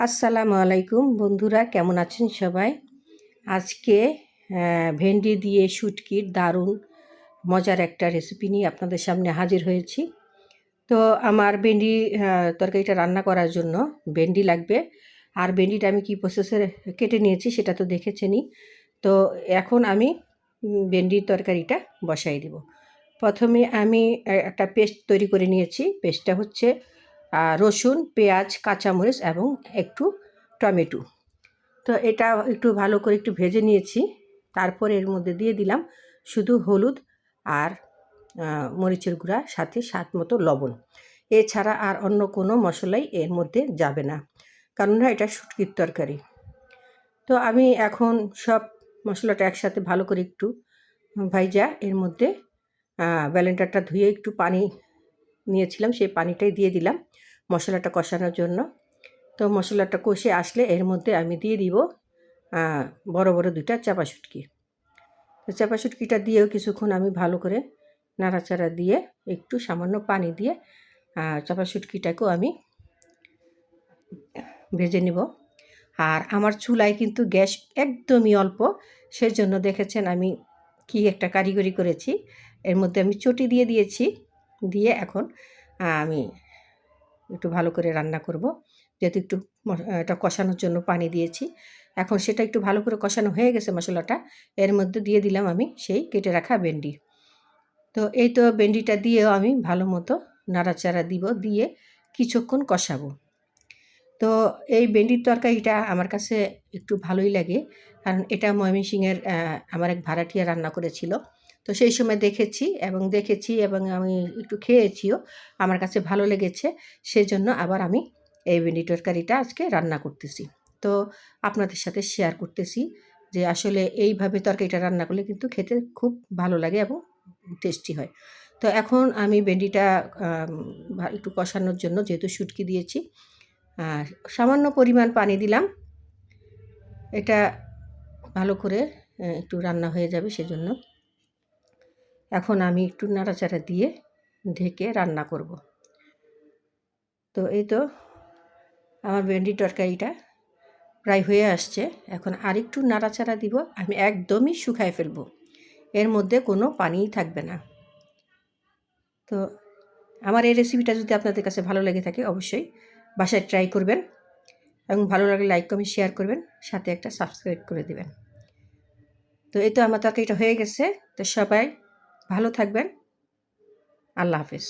আসসালামু আলাইকুম বন্ধুরা, কেমন আছেন সবাই? আজকে ভেন্ডি দিয়ে শুটকির দারুণ মজার একটা রেসিপি নিয়ে আপনাদের সামনে হাজির হয়েছি। তো আমার ভেন্ডি তরকারিটা রান্না করার জন্য ভেন্ডি লাগবে। আর ভেন্ডিটা আমি কি প্রসেসে কেটে নিয়েছি সেটা তো দেখেছেনই। তো এখন আমি ভেন্ডির তরকারিটা বসাই দিব। প্রথমে আমি একটা পেস্ট তৈরি করে নিয়েছি। পেস্টটা হচ্ছে রসুন, পেঁয়াজ, কাঁচামরিচ এবং একটু টমেটো। তো এটা একটু ভালো করে একটু ভেজে নিয়েছি। তারপরে এর মধ্যে দিয়ে দিলাম শুধু হলুদ আর মরিচের গুঁড়া, সাথে স্বাদ মতো লবণ। এছাড়া আর অন্য কোনো মশলাই এর মধ্যে যাবে না, কেননা এটা শুটকির তরকারি। তো আমি এখন সব মশলাটা একসাথে ভালো করে একটু ভাইজা এর মধ্যে ব্লেন্ডারটা ধুয়ে একটু পানি নিয়েছিলাম, সেই পানিটাই দিয়ে দিলাম মশলাটা কষানোর জন্য। তো মশলাটা কষে আসলে এর মধ্যে আমি দিয়ে দিব বড় বড় দুইটা চাপা শুটকি। তো চাপা শুটকিটা দিয়েও কিছুক্ষণ আমি ভালো করে নাড়াচাড়া দিয়ে একটু সামান্য পানি দিয়ে চাপা শুটকিটাকেও আমি ভেজে নেব। আর আমার চুলায় কিন্তু গ্যাস একদমই অল্প, সেজন্য দেখেছেন আমি কি একটা কারিগরি করেছি। এর মধ্যে আমি চটি দিয়ে দিয়েছি, দিয়ে এখন আমি একটু ভালো করে রান্না করব। যেহেতু একটু এটা কষানোর জন্য পানি দিয়েছি, এখন সেটা একটু ভালো করে কষানো হয়ে গেছে মশলাটা। এর মধ্যে দিয়ে দিলাম আমি সেই কেটে রাখা ভেন্ডি। তো এই তো ভেন্ডিটা দিয়েও আমি ভালো মতো নাড়াচাড়া দিব, দিয়ে কিছুক্ষণ কষাবো। তো এই ভেন্ডির তরকারিটা আমার কাছে একটু ভালোই লাগে, কারণ এটা ময়মনসিংহের আমার এক ভাড়াটিয়া রান্না করেছিল। তো সেই সময় দেখেছি এবং আমি একটু খেয়েছিও, আমার কাছে ভালো লেগেছে। সেজন্য আবার আমি এই ভেন্ডি তরকারিটা আজকে রান্না করতেছি। তো আপনাদের সাথে শেয়ার করতেছি যে আসলে এইভাবে তরকারিটা রান্না করলে কিন্তু খেতে খুব ভালো লাগে এবং টেস্টি হয়। তো এখন আমি ভেন্ডিটা একটু কষানোর জন্য, যেহেতু শুটকি দিয়েছি, সামান্য পরিমাণ পানি দিলাম। এটা ভালো করে একটু রান্না হয়ে যাবে, সেজন্য এখন আমি একটু নাড়াচাড়া দিয়ে ঢেকে রান্না করব। তো এই তো আমার ভেন্ডি তরকারিটা প্রায় হয়ে আসছে। এখন আরেকটু নাড়াচাড়া দিব, আমি একদমই শুকায় ফেলব, এর মধ্যে কোনো পানিই থাকবে না। তো আমার এই রেসিপিটা যদি আপনাদের কাছে ভালো লেগে থাকে, অবশ্যই বাসায় ট্রাই করবেন এবং ভালো লাগলে লাইক, কমেন্ট, শেয়ার করবেন, সাথে একটা সাবস্ক্রাইব করে দিবেন। তো এই তো আমার তরকারিটা হয়ে গেছে। তো সবাই ভালো থাকবেন। আল্লাহ হাফেজ।